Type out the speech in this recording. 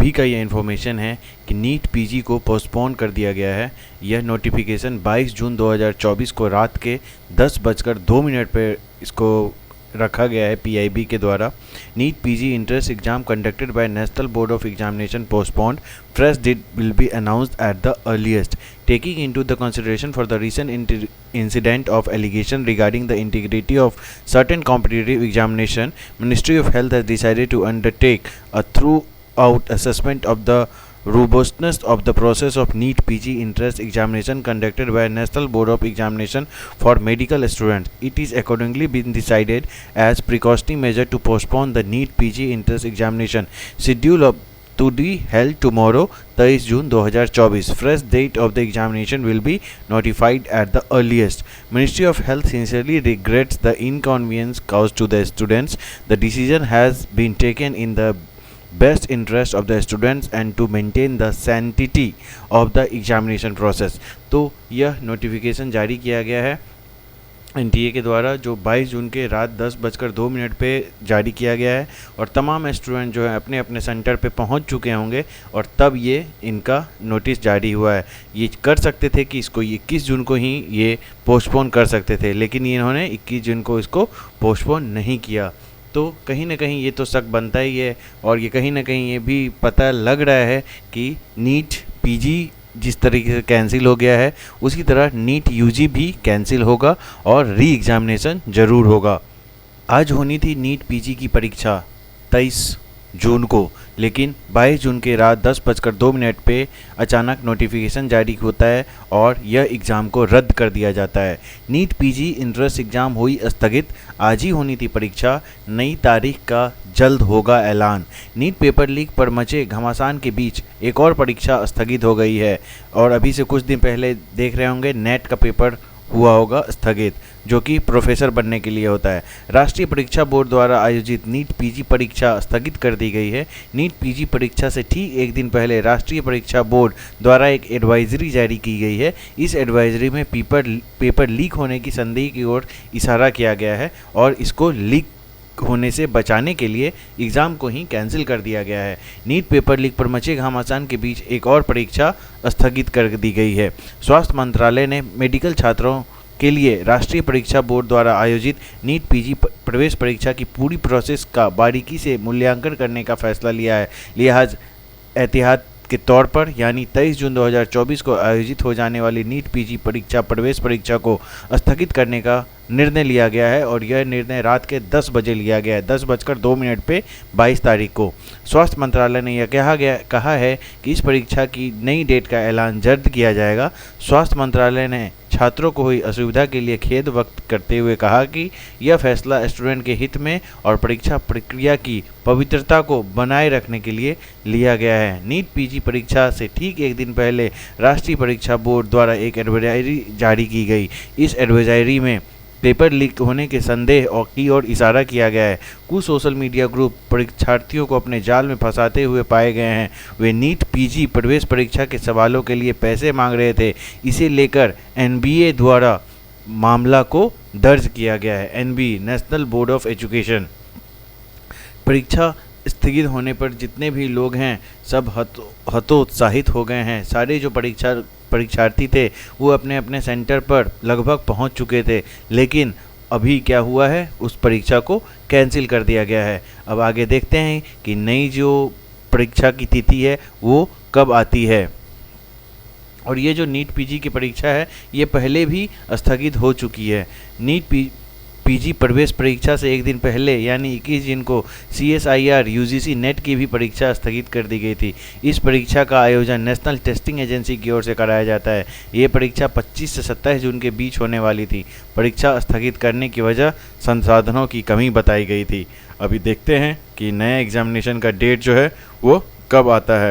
अभी का ये इन्फॉर्मेशन है कि नीट पीजी को पोस्टपोन कर दिया गया है। यह नोटिफिकेशन 22 जून 2024 को रात के 10:02 पर इसको रखा गया है पीआईबी के द्वारा। NEET PG entrance exam conducted by national board of examination postponed, fresh date will be announced at the earliest. Taking into the consideration for the recent incident of allegation regarding the integrity of certain competitive examination, Ministry of Health has decided to undertake a thorough assessment of the robustness of the process of NEET PG entrance examination conducted by National Board of Examination for medical students. It is accordingly been decided as precautionary measure to postpone the NEET PG entrance examination schedule of to be held tomorrow 23 June 2024. Fresh date of the examination will be notified at the earliest. Ministry of Health sincerely regrets the inconvenience caused to the students. The decision has been taken in the best interest of the students and to maintain the sanctity of the examination process. तो यह notification जारी किया गया है NTA के द्वारा, जो 22 जून के रात 10:02 पे जारी किया गया है और तमाम स्टूडेंट जो है अपने अपने सेंटर पे पहुंच चुके होंगे और तब ये इनका नोटिस जारी हुआ है। ये कर सकते थे कि इसको 21 जून को ही ये पोस्टपोन कर सकते थे, लेकिन इन्होंने 21 जून को इसको पोस्टपोन नहीं किया। तो कहीं ना कहीं ये तो शक बनता ही है और ये कहीं ना कहीं ये भी पता लग रहा है कि नीट पीजी जिस तरीके से कैंसिल हो गया है उसी तरह नीट यूजी भी कैंसिल होगा और री एग्जामिनेशन ज़रूर होगा। आज होनी थी नीट पीजी की परीक्षा 23 जून को, लेकिन 22 जून के रात 10:02 पे अचानक नोटिफिकेशन जारी होता है और यह एग्ज़ाम को रद्द कर दिया जाता है। नीट पीजी इंट्रेंस एग्ज़ाम हुई स्थगित, आज ही होनी थी परीक्षा, नई तारीख का जल्द होगा ऐलान। नीट पेपर लीक पर मचे घमासान के बीच एक और परीक्षा स्थगित हो गई है और अभी से कुछ दिन पहले देख रहे होंगे नेट का पेपर हुआ होगा स्थगित, जो कि प्रोफेसर बनने के लिए होता है। राष्ट्रीय परीक्षा बोर्ड द्वारा आयोजित नीट पीजी परीक्षा स्थगित कर दी गई है। नीट पीजी परीक्षा से ठीक एक दिन पहले राष्ट्रीय परीक्षा बोर्ड द्वारा एक एडवाइजरी जारी की गई है। इस एडवाइजरी में पेपर लीक होने की संदेह की ओर इशारा किया गया है और इसको लीक होने से बचाने के लिए एग्ज़ाम को ही कैंसिल कर दिया गया है। नीट पेपर लीक पर मचे घमासान के बीच एक और परीक्षा स्थगित कर दी गई है। स्वास्थ्य मंत्रालय ने मेडिकल छात्रों के लिए राष्ट्रीय परीक्षा बोर्ड द्वारा आयोजित नीट पीजी प्रवेश परीक्षा की पूरी प्रोसेस का बारीकी से मूल्यांकन करने का फैसला लिया है। लिहाज एहतियात के तौर पर यानी 23 जून 2024 को आयोजित हो जाने वाली नीट पीजी परीक्षा प्रवेश परीक्षा को स्थगित करने का निर्णय लिया गया है और यह निर्णय रात के 10 बजे लिया गया है, 10:02 पे 22 तारीख को। स्वास्थ्य मंत्रालय ने यह कहा है कि इस परीक्षा की नई डेट का ऐलान जल्द किया जाएगा। स्वास्थ्य मंत्रालय ने छात्रों को हुई असुविधा के लिए खेद व्यक्त करते हुए कहा कि यह फैसला स्टूडेंट के हित में और परीक्षा प्रक्रिया की पवित्रता को बनाए रखने के लिए लिया गया है। नीट पीजी परीक्षा से ठीक एक दिन पहले राष्ट्रीय परीक्षा बोर्ड द्वारा एक एडवाइजरी जारी की गई। इस एडवाइजरी में पेपर लीक होने के संदेह की ओर इशारा किया गया है। कुछ सोशल मीडिया ग्रुप परीक्षार्थियों को अपने जाल में फंसाते हुए पाए गए हैं। वे नीट पीजी प्रवेश परीक्षा के सवालों के लिए पैसे मांग रहे थे। इसे लेकर एनबीए द्वारा मामला को दर्ज किया गया है। NBA national board of education परीक्षा स्थगित होने पर जितने भी लोग हैं सब हतोत्साहित हो गए हैं। सारे जो परीक्षार्थी थे वो अपने अपने सेंटर पर लगभग पहुंच चुके थे, लेकिन अभी क्या हुआ है, उस परीक्षा को कैंसिल कर दिया गया है। अब आगे देखते हैं कि नई जो परीक्षा की तिथि है वो कब आती है। और ये जो नीट पीजी की परीक्षा है ये पहले भी स्थगित हो चुकी है। नीट पीजी प्रवेश परीक्षा से एक दिन पहले यानी 21 जून को CSIR UGC नेट की भी परीक्षा स्थगित कर दी गई थी। इस परीक्षा का आयोजन नेशनल टेस्टिंग एजेंसी की ओर से कराया जाता है। ये परीक्षा 25 से 27 जून के बीच होने वाली थी। परीक्षा स्थगित करने की वजह संसाधनों की कमी बताई गई थी। अभी देखते हैं कि नया एग्जामिनेशन का डेट जो है वो कब आता है।